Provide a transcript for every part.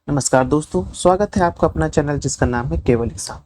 नमस्कार दोस्तों, स्वागत है आपका अपना चैनल जिसका नाम है केवल एग्जाम।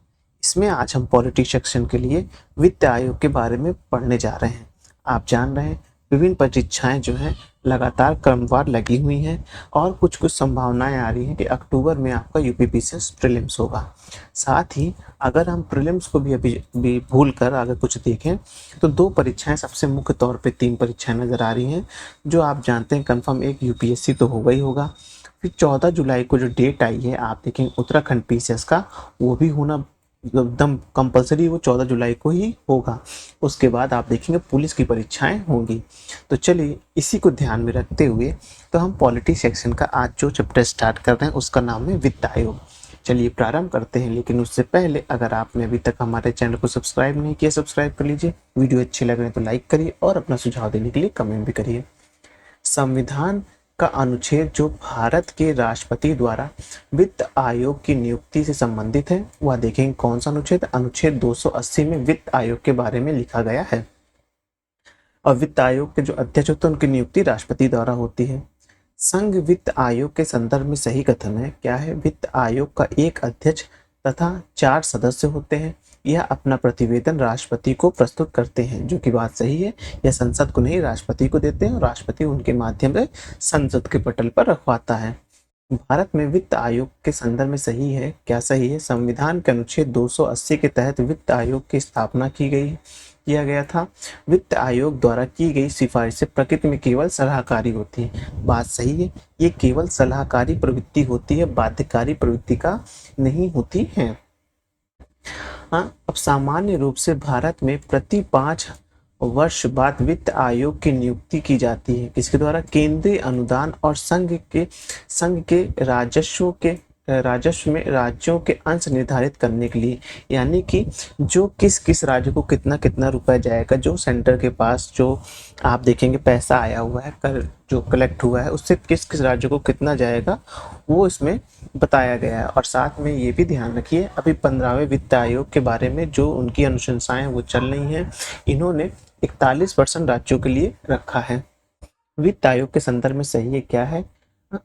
इसमें आज हम पॉलिटी सेक्शन के लिए वित्त आयोग के बारे में पढ़ने जा रहे हैं। आप जान रहे हैं विभिन्न परीक्षाएं जो हैं लगातार क्रमवार लगी हुई हैं और कुछ कुछ संभावनाएं आ रही हैं कि अक्टूबर में आपका यूपीपीसीएस प्रीलिम्स होगा। साथ ही अगर हम प्रीलिम्स को भी अभी भी भूल कर अगर कुछ देखें तो दो परीक्षाएं सबसे मुख्य तौर पे तीन परीक्षाएं नज़र आ रही हैं जो आप जानते हैं कन्फर्म। एक यूपीएससी तो होगा ही होगा, फिर 14 जुलाई को जो डेट आई है आप देखेंगे उत्तराखंड पीसीएस का, वो भी होना एकदम कंपलसरी, वो 14 जुलाई को ही होगा। उसके बाद आप देखेंगे पुलिस की परीक्षाएं होंगी। तो चलिए इसी को ध्यान में रखते हुए तो हम पॉलिटी सेक्शन का आज जो चैप्टर स्टार्ट कर रहे हैं उसका नाम है वित्त आयोग। चलिए प्रारंभ करते हैं, लेकिन उससे पहले अगर आपने अभी तक हमारे चैनल को सब्सक्राइब नहीं किया सब्सक्राइब कर लीजिए। वीडियो अच्छी लग रही है तो लाइक करिए और अपना सुझाव देने के लिए कमेंट भी करिए। संविधान का अनुच्छेद जो भारत के राष्ट्रपति द्वारा वित्त आयोग की नियुक्ति से संबंधित है वह देखेंगे कौन सा अनुच्छेद। अनुच्छेद 280 में वित्त आयोग के बारे में लिखा गया है और वित्त आयोग के जो अध्यक्ष होते हैं उनकी नियुक्ति राष्ट्रपति द्वारा होती है। संघ वित्त आयोग के संदर्भ में सही कथन है क्या है? वित्त आयोग का एक अध्यक्ष तथा 4 सदस्य होते हैं। यह अपना प्रतिवेदन राष्ट्रपति को प्रस्तुत करते हैं, जो कि बात सही है। यह संसद को नहीं राष्ट्रपति को देते हैं और राष्ट्रपति उनके माध्यम से संसद के पटल पर रखवाता है। भारत में वित्त आयोग के संदर्भ में सही है क्या? सही है। संविधान के अनुच्छेद 280 के तहत वित्त आयोग की स्थापना किया गया था। वित्त आयोग द्वारा की गई सिफारिशें प्रकृति में केवल सलाहकारी होती है। बात सही है, ये केवल सलाहकारी प्रवृत्ति होती है, बाध्यकारी प्रवृत्ति का नहीं होती है। हाँ, अब सामान्य रूप से भारत में प्रति 5 वर्ष बाद वित्त आयोग की नियुक्ति की जाती है। किसके द्वारा? केंद्रीय अनुदान और संघ के राजस्व में राज्यों के अंश निर्धारित करने के लिए, यानी कि जो किस किस राज्य को कितना कितना रुपया जाएगा, जो सेंटर के पास जो आप देखेंगे पैसा आया हुआ है, कर जो कलेक्ट हुआ है, उससे किस किस राज्य को कितना जाएगा वो इसमें बताया गया है। और साथ में ये भी ध्यान रखिए अभी 15वें वित्त आयोग के बारे में जो उनकी अनुशंसाएं वो चल रही हैं, इन्होंने 41% राज्यों के लिए रखा है। वित्त आयोग के संदर्भ में सही है क्या है?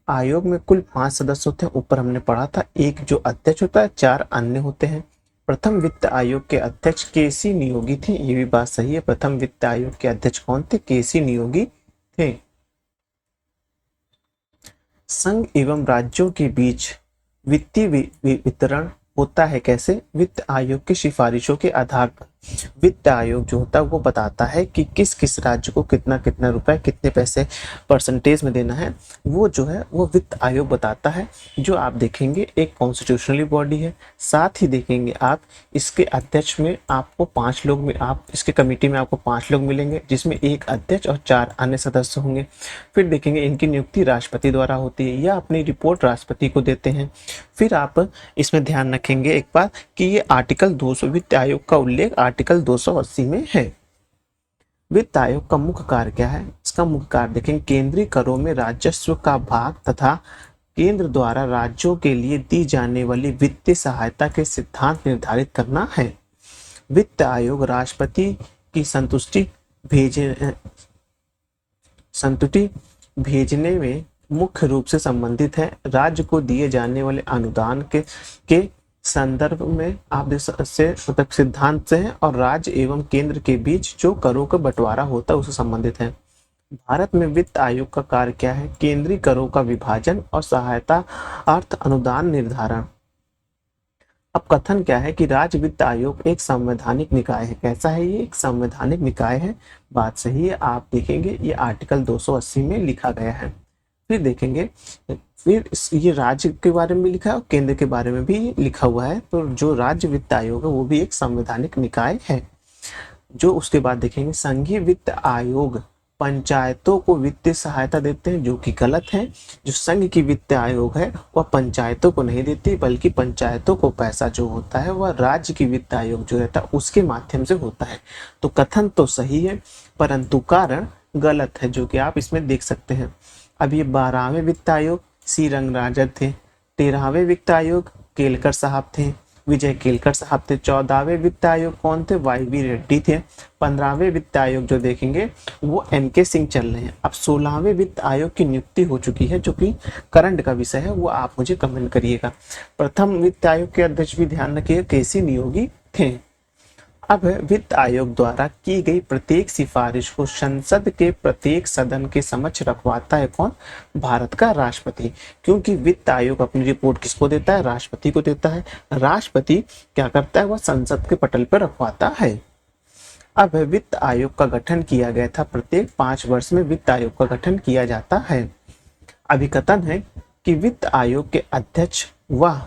आयोग में कुल 5 सदस्य होते हैं, ऊपर हमने पढ़ा था। एक जो अध्यक्ष होता है, 4 अन्य होते हैं। प्रथम वित्त आयोग के अध्यक्ष केसी नियोगी थे, ये भी बात सही है। प्रथम वित्त आयोग के अध्यक्ष कौन थे? केसी नियोगी थे। संघ एवं राज्यों के बीच वित्तीय वितरण होता है कैसे? वित्त आयोग की सिफारिशों के आधार पर वित्त आयोग जो होता है वो बताता है कि किस किस राज्य को कितना कितना रुपए कितने पैसे परसेंटेज में देना है। वो जो है वो वित्त आयोग बताता है, जो आप देखेंगे एक कॉन्स्टिट्यूशनली बॉडी है। साथ ही देखेंगे आप इसके अध्यक्ष में आपको 5 लोग में आप इसके कमेटी में आपको 5 लोग मिलेंगे, जिसमें एक अध्यक्ष और 4 अन्य सदस्य होंगे। फिर देखेंगे इनकी नियुक्ति राष्ट्रपति द्वारा होती है या अपनी रिपोर्ट राष्ट्रपति को देते हैं। फिर आप इसमें ध्यान रखेंगे एक बात कि ये आर्टिकल 200 वित्त आयोग का उल्लेख आर्टिकल 280 में है। वित्त आयोग का मुख्य कार्य क्या है? इसका मुख्य कार्य देखें केंद्रीय करों में राजस्व का भाग तथा केंद्र द्वारा राज्यों के लिए दी जाने वाली वित्तीय सहायता के सिद्धांत निर्धारित करना है। वित्त आयोग राष्ट्रपति की संतुष्टि भेजने में मुख्य रूप से संबंधित है। राज्य को दिए जाने वाले अनुदान के संदर्भ में आप से मतलब सिद्धांत से है और राज्य एवं केंद्र के बीच जो करों का बंटवारा होता है उससे संबंधित है। भारत में वित्त आयोग का कार्य क्या है? केंद्रीय करों का विभाजन और सहायता अर्थ अनुदान निर्धारण। अब कथन क्या है कि राज्य वित्त आयोग एक संवैधानिक निकाय है। कैसा है ये? एक संवैधानिक निकाय है। बात सही है। आप देखेंगे ये आर्टिकल 280 में लिखा गया है। फिर देखेंगे फिर ये राज्य के बारे में लिखा है और केंद्र के बारे में भी लिखा हुआ है। तो जो राज्य वित्त आयोग है वो भी एक संवैधानिक निकाय है। जो उसके बाद देखेंगे संघीय वित्त आयोग पंचायतों को वित्तीय सहायता देते हैं, जो कि गलत है। जो संघ की वित्त आयोग है वह पंचायतों को नहीं देती, बल्कि पंचायतों को पैसा जो होता है वह राज्य की वित्त आयोग जो रहता है उसके माध्यम से होता है। तो कथन तो सही है परंतु कारण गलत है, जो कि आप इसमें देख सकते हैं। अब ये 12वें वित्त आयोग सी रंगराजन थे। 13वें वित्त आयोग केलकर साहब थे। विजय केलकर साहब थे। 14वें वित्त आयोग कौन थे? वाई.वी. रेड्डी थे। 15वें वित्त आयोग जो देखेंगे वो एन.के. सिंह चल रहे हैं। अब 16वें वित्त आयोग की नियुक्ति हो चुकी है, जो कि करंट का विषय है, वो आप मुझे कमेंट करिएगा। प्रथम वित्त आयोग के अध्यक्ष भी ध्यान रखिएगा के.सी. नियोगी थे। अब वित्त आयोग द्वारा की गई प्रत्येक सिफारिश को संसद के प्रत्येक सदन के समक्ष रखवाता है कौन? भारत का राष्ट्रपति। क्योंकि वित्त आयोग अपनी रिपोर्ट किसको देता है? राष्ट्रपति को देता है। राष्ट्रपति क्या करता है? वह संसद के पटल पर रखवाता है। अब वित्त आयोग का गठन किया गया था। प्रत्येक 5 वर्ष में वित्त आयोग का गठन किया जाता है। अभिकथन है कि वित्त आयोग के अध्यक्ष व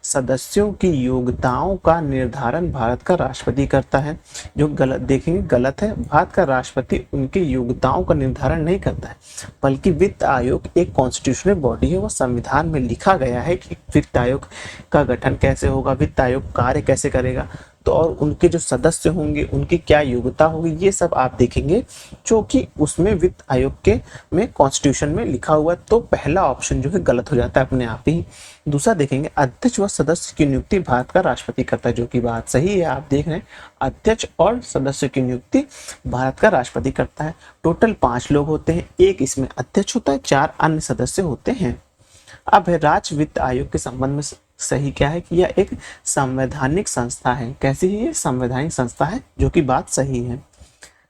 सदस्यों की योग्यताओं का निर्धारण भारत का राष्ट्रपति करता है। जो गलत देखेंगे, गलत है। भारत का राष्ट्रपति उनकी योग्यताओं का निर्धारण नहीं करता है, बल्कि वित्त आयोग एक कॉन्स्टिट्यूशनल बॉडी है। वो संविधान में लिखा गया है कि वित्त आयोग का गठन कैसे होगा, वित्त आयोग कार्य कैसे करेगा, तो और उनके जो सदस्य होंगे उनकी क्या योग्यता होगी, ये सब आप देखेंगे, जो कि उसमें वित्त आयोग के में कॉन्स्टिट्यूशन में लिखा हुआ है। तो पहला ऑप्शन जो है गलत हो जाता है अपने आप ही। दूसरा देखेंगे, अध्यक्ष व सदस्य की नियुक्ति भारत का राष्ट्रपति करता है, जो कि बात सही है। आप देख रहे हैं, अध्यक्ष और सदस्य की नियुक्ति भारत का राष्ट्रपति करता है। टोटल 5 लोग होते हैं, एक इसमें अध्यक्ष होता है, 4 अन्य सदस्य होते हैं। अब है राज्य वित्त आयोग के संबंध में सही क्या है कि यह एक संवैधानिक संस्था है। कैसी है ये? संवैधानिक संस्था है, जो कि बात सही है।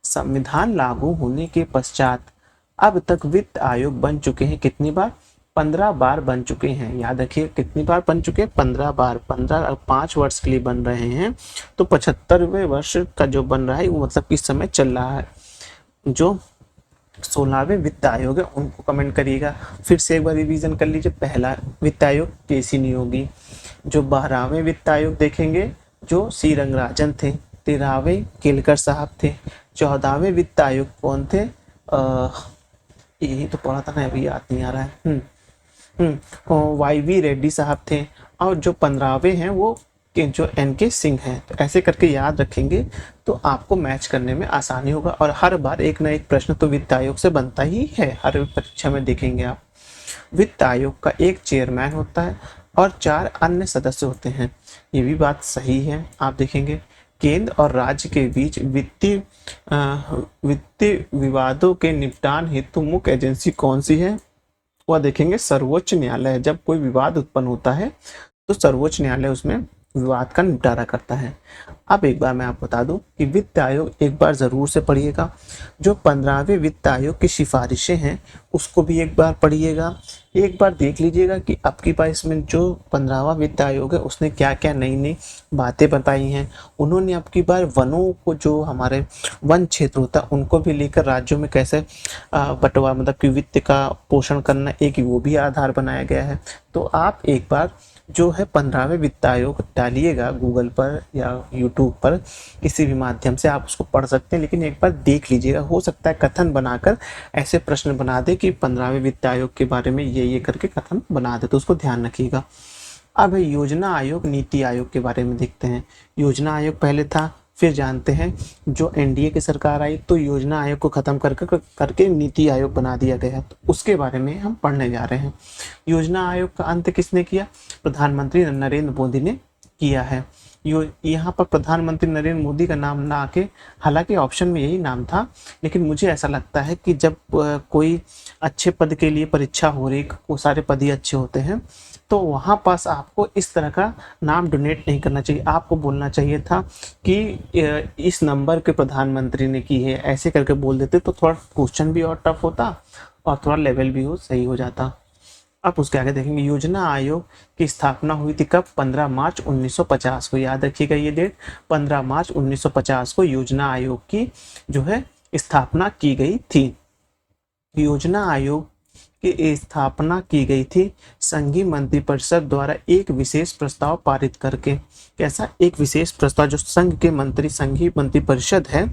संविधान लागू होने के पश्चात अब तक वित्त आयोग बन चुके हैं कितनी बार? 15 बार बन चुके हैं। याद रखिए कितनी बार बन चुके हैं? 15 बार। 15 5 वर्ष के लिए बन रहे हैं, तो 75वें वर्ष का जो बन रहा है वो मतलब किस समय चल रहा है। जो 16वें वित्त आयोग है उनको कमेंट करिएगा। फिर से एक बार रिवीजन कर लीजिए। पहला वित्त आयोग के.सी. नियोगी। जो 12वें वित्त आयोग देखेंगे जो सी रंगराजन थे। 13वें केलकर साहब थे। 14वें वित्त आयोग कौन थे? यही तो पढ़ा था ना, अभी याद नहीं आ रहा है। वाई.वी. रेड्डी साहब थे। और जो 15वें हैं वो जो एन.के. सिंह हैं। तो ऐसे करके याद रखेंगे तो आपको मैच करने में आसानी होगा। और हर बार एक ना एक प्रश्न तो वित्त आयोग से बनता ही है, हर परीक्षा में देखेंगे आप। वित्त आयोग का एक चेयरमैन होता है और 4 अन्य सदस्य होते हैं। ये भी बात सही है। आप देखेंगे केंद्र और राज्य के बीच वित्तीय विवादों के निपटान हेतु मुख्य एजेंसी कौन सी है? वह देखेंगे सर्वोच्च न्यायालय है। जब कोई विवाद उत्पन्न होता है तो सर्वोच्च न्यायालय उसमें विवाद का निपटारा करता है। अब एक बार मैं आपको बता दूं कि वित्त आयोग एक बार जरूर से पढ़िएगा। जो 15वें वित्त आयोग की सिफारिशें हैं उसको भी एक बार पढ़िएगा। एक बार देख लीजिएगा कि अब की बार इसमें जो 15वां वित्त आयोग है उसने क्या क्या नई नई बातें बताई हैं। उन्होंने अब की बार वनों को, जो हमारे वन क्षेत्र होता है उनको भी लेकर राज्यों में कैसे बंटवारा, मतलब कि वित्त का पोषण करना, एक वो भी आधार बनाया गया है। तो आप एक बार जो है 15वें वित्त आयोग डालिएगा गूगल पर या यूट्यूब पर, किसी भी माध्यम से आप उसको पढ़ सकते हैं, लेकिन एक बार देख लीजिएगा। हो सकता है कथन बनाकर ऐसे प्रश्न बना दे कि 15वें वित्त आयोग के बारे में ये करके कथन बना दे, तो उसको ध्यान रखिएगा। अब योजना आयोग, नीति आयोग के बारे में देखते हैं। योजना आयोग पहले था, फिर जानते हैं जो एनडीए की सरकार आई तो योजना आयोग को खत्म करके नीति आयोग बना दिया गया। तो उसके बारे में हम पढ़ने जा रहे हैं। योजना आयोग का अंत किसने किया? प्रधानमंत्री नरेंद्र मोदी ने किया है। यहाँ पर प्रधानमंत्री नरेंद्र मोदी का नाम ना आके, हालांकि ऑप्शन में यही नाम था, लेकिन मुझे ऐसा लगता है कि जब कोई अच्छे पद के लिए परीक्षा हो रही, वो सारे पद ही अच्छे होते हैं, तो वहाँ पास आपको इस तरह का नाम डोनेट नहीं करना चाहिए। आपको बोलना चाहिए था कि इस नंबर के प्रधानमंत्री ने की है, ऐसे करके बोल देते तो थोड़ा क्वेश्चन भी और टफ होता और थोड़ा लेवल भी सही हो जाता। अब उसके आगे देखेंगे योजना आयोग की स्थापना हुई थी कब? 15 मार्च 1950 को। याद रखिएगा ये डेट, 15 मार्च 1950 को योजना आयोग की जो है स्थापना की गई थी। योजना आयोग की स्थापना की गई थी संघीय मंत्रिपरिषद द्वारा एक विशेष प्रस्ताव पारित करके। कैसा? एक विशेष प्रस्ताव, जो संघीय मंत्रिपरिषद है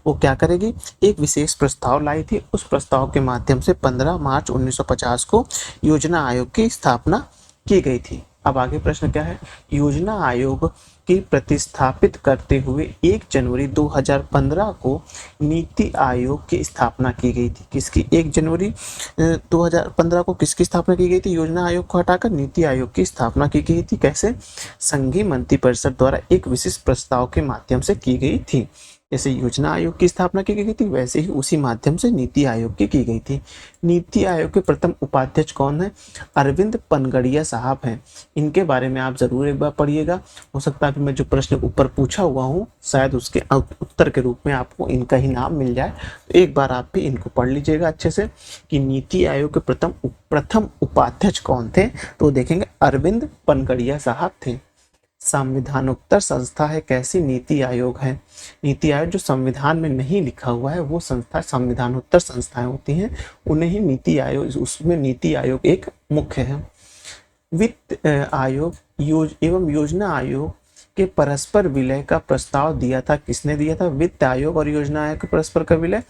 वो क्या करेगी? एक विशेष प्रस्ताव लाई थी। उस प्रस्ताव के माध्यम से 15 मार्च 1950 को योजना आयोग की स्थापना की गई थी। अब आगे प्रश्न क्या है, योजना आयोग की प्रतिस्थापित करते हुए 1 जनवरी 2015 को नीति आयोग की स्थापना की गई थी। किसकी? 1 जनवरी 2015 को किसकी स्थापना की गई थी? योजना आयोग को हटाकर नीति आयोग की स्थापना की गई थी। कैसे? संघीय मंत्रिपरिषद द्वारा एक विशिष्ट प्रस्ताव के माध्यम से की गई थी। जैसे योजना आयोग की स्थापना की गई थी, वैसे ही उसी माध्यम से नीति आयोग की गई थी। नीति आयोग के प्रथम उपाध्यक्ष कौन है? अरविंद पनगड़िया साहब हैं। इनके बारे में आप जरूर एक बार पढ़िएगा। हो सकता है कि मैं जो प्रश्न ऊपर पूछा हुआ हूँ शायद उसके उत्तर के रूप में आपको इनका ही नाम मिल जाए, तो एक बार आप भी इनको पढ़ लीजिएगा अच्छे से कि नीति आयोग के प्रथम उपाध्यक्ष कौन थे। तो देखेंगे अरविंद पनगड़िया साहब थे। संविधानोत्तर संस्था है, कैसी? नीति आयोग है। नीति आयोग जो संविधान में नहीं लिखा हुआ है वो संस्था संविधानोत्तर संस्थाएं होती हैं, उन्हें ही नीति आयोग, उसमें नीति आयोग एक मुख्य है। वित्त आयोग एवं योजना आयोग के परस्पर विलय का प्रस्ताव दिया था, किसने दिया था? वित्त आयोग और योजना आयोग के परस्पर का विलय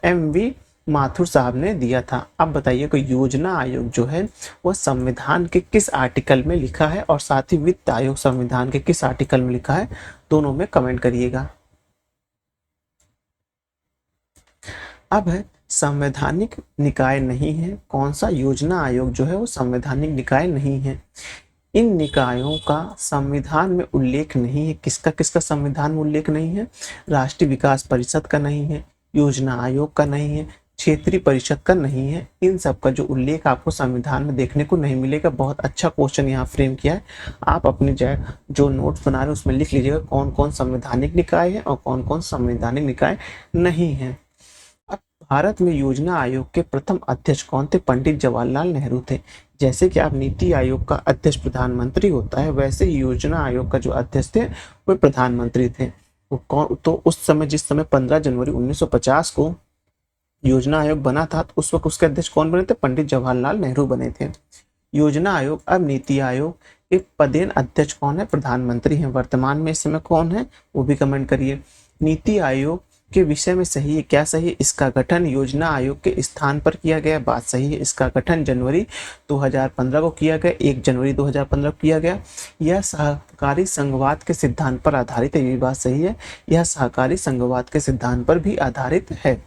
MV माथुर साहब ने दिया था। अब बताइए कि योजना आयोग जो है वह संविधान के किस आर्टिकल में लिखा है और साथ ही वित्त आयोग संविधान के किस आर्टिकल में लिखा है, दोनों में कमेंट करिएगा। अब है संवैधानिक निकाय नहीं है। कौन सा? योजना आयोग जो है वो संवैधानिक निकाय नहीं है। इन निकायों का संविधान में उल्लेख नहीं है। किसका किसका संविधान में उल्लेख नहीं है? राष्ट्रीय विकास परिषद का नहीं है, योजना आयोग का नहीं है, क्षेत्रीय परिषद का नहीं है। इन सब का जो उल्लेख आपको संविधान में देखने को नहीं मिलेगा। बहुत अच्छा क्वेश्चन यहाँ फ्रेम किया है। आप अपने जो नोट्स बना रहे हैं उसमें लिख लीजिएगा कौन कौन संवैधानिक निकाय है और कौन कौन संवैधानिक निकाय नहीं है। अब भारत में योजना आयोग के प्रथम अध्यक्ष कौन थे? पंडित जवाहरलाल नेहरू थे। जैसे कि आप नीति आयोग का अध्यक्ष प्रधानमंत्री होता है, वैसे ही योजना आयोग का जो अध्यक्ष थे वो प्रधानमंत्री थे। वो कौन? तो उस समय, जिस समय 15 जनवरी 1950 को योजना आयोग बना था, तो उस वक्त उसके अध्यक्ष कौन बने थे? पंडित जवाहरलाल नेहरू बने थे। योजना आयोग, अब नीति आयोग के पदेन अध्यक्ष कौन है? प्रधानमंत्री हैं। वर्तमान में इस समय कौन है वो भी कमेंट करिए। नीति आयोग के विषय में सही है, क्या सही है? इसका गठन योजना आयोग के स्थान पर किया गया, बात सही है। इसका गठन जनवरी 2015 को किया गया, 1 जनवरी 2015 को किया गया। यह सहकारी संघवाद के सिद्धांत पर आधारित है, ये बात सही है। यह सहकारी संघवाद के सिद्धांत पर भी आधारित है।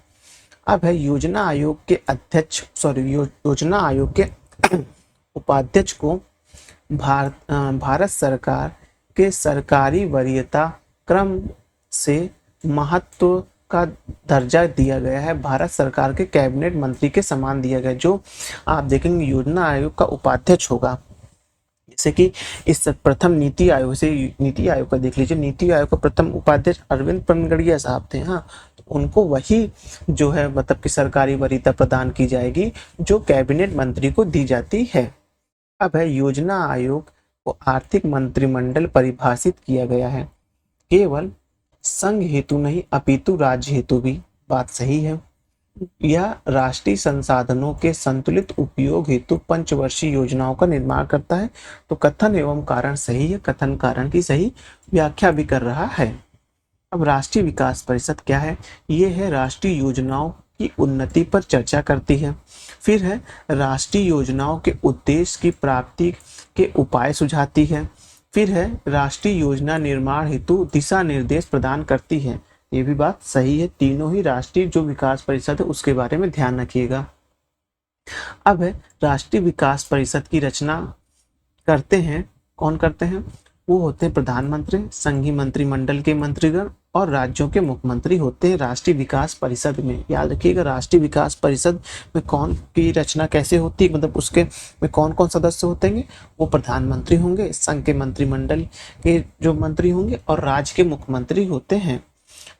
अब है योजना आयोग के अध्यक्ष, योजना आयोग के उपाध्यक्ष को भारत सरकार के सरकारी वरीयता क्रम से महत्व का दर्जा दिया गया है। भारत सरकार के कैबिनेट मंत्री के समान दिया गया। जो आप देखेंगे योजना आयोग का उपाध्यक्ष होगा, जैसे कि इस प्रथम नीति आयोग से, नीति आयोग का देख लीजिए, नीति आयोग का प्रथम उपाध्यक्ष अरविंद पनगड़िया साहब थे। हाँ, तो उनको वही जो है मतलब कि सरकारी वरीयता प्रदान की जाएगी जो कैबिनेट मंत्री को दी जाती है। अब है योजना आयोग को आर्थिक मंत्रिमंडल परिभाषित किया गया है, केवल संघ हेतु नहीं अपितु राज्य हेतु भी, बात सही है। यह राष्ट्रीय संसाधनों के संतुलित उपयोग हेतु पंचवर्षीय योजनाओं का निर्माण करता है। तो कथन एवं कारण सही है, कथन कारण की सही व्याख्या भी कर रहा है। अब राष्ट्रीय विकास परिषद क्या है? ये है राष्ट्रीय योजनाओं की उन्नति पर चर्चा करती है। फिर है राष्ट्रीय योजनाओं के उद्देश्य की प्राप्ति के उपाय सुझाती है। फिर है राष्ट्रीय योजना निर्माण हेतु दिशा निर्देश प्रदान करती है। ये भी बात सही है। तीनों ही राष्ट्रीय जो विकास परिषद है उसके बारे में ध्यान रखिएगा। अब है राष्ट्रीय विकास परिषद की रचना करते हैं, कौन करते हैं? वो होते हैं प्रधानमंत्री, संघीय मंत्रिमंडल के मंत्रीगण और राज्यों के मुख्यमंत्री होते हैं राष्ट्रीय विकास परिषद में। याद रखिएगा राष्ट्रीय विकास परिषद में कौन की रचना कैसे होती है, मतलब उसके में कौन कौन सदस्य होते हैं? वो प्रधानमंत्री होंगे, संघ के मंत्रिमंडल के जो मंत्री होंगे और राज्य के मुख्यमंत्री होते हैं।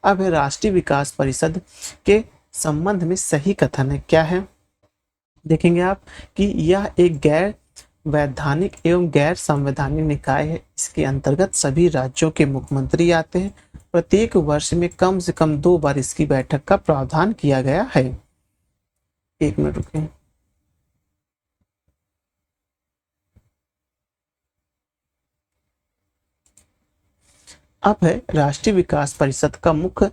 अब है राष्ट्रीय विकास परिषद के संबंध में सही कथन है, क्या है? देखेंगे आप कि यह एक गैर वैधानिक एवं गैर संवैधानिक निकाय है। इसके अंतर्गत सभी राज्यों के मुख्यमंत्री आते हैं। प्रत्येक वर्ष में कम से कम 2 बार इसकी बैठक का प्रावधान किया गया है। 1 मिनट रुकें। अब है राष्ट्रीय विकास परिषद का मुख्य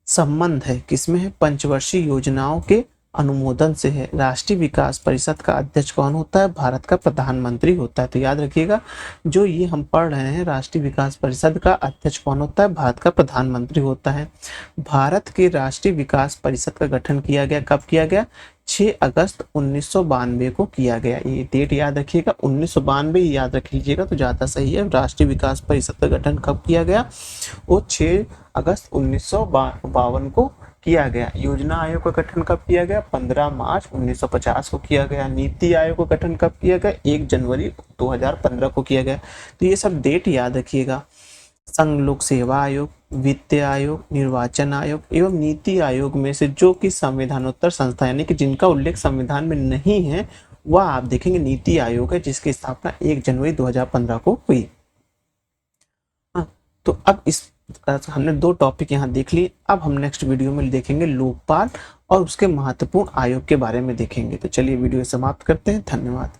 संबंध है किसमें है? पंचवर्षीय योजनाओं के अनुमोदन से है। राष्ट्रीय विकास परिषद का अध्यक्ष कौन होता है? भारत का प्रधानमंत्री होता है। तो याद रखिएगा, जो ये हम पढ़ रहे हैं, राष्ट्रीय विकास परिषद का अध्यक्ष कौन होता है? भारत का प्रधानमंत्री होता है। भारत के राष्ट्रीय विकास परिषद का गठन किया गया, कब किया गया? 6 अगस्त 1992 को किया गया। ये डेट याद रखिएगा, 1992 याद रख लीजिएगा तो ज़्यादा सही है। राष्ट्रीय विकास परिषद का गठन कब किया गया? वो 6 अगस्त 1952 को किया गया। योजना आयोग का गठन कब किया गया? 15 मार्च 1950 को किया गया। नीति आयोग का गठन कब किया गया? 1 जनवरी 2015 को किया गया। तो ये सब डेट याद रखिएगा। संघ लोक सेवा आयोग, वित्त आयोग, निर्वाचन आयोग एवं नीति आयोग में से जो कि संविधानोत्तर संस्था यानी कि जिनका उल्लेख संविधान में नहीं है, वह आप देखेंगे नीति आयोग है, जिसकी स्थापना 1 जनवरी 2015 को हुई। तो अब इस हमने 2 टॉपिक यहाँ देख लिए। अब हम नेक्स्ट वीडियो में देखेंगे लोकपाल और उसके महत्वपूर्ण आयोग के बारे में देखेंगे। तो चलिए वीडियो समाप्त करते हैं। धन्यवाद।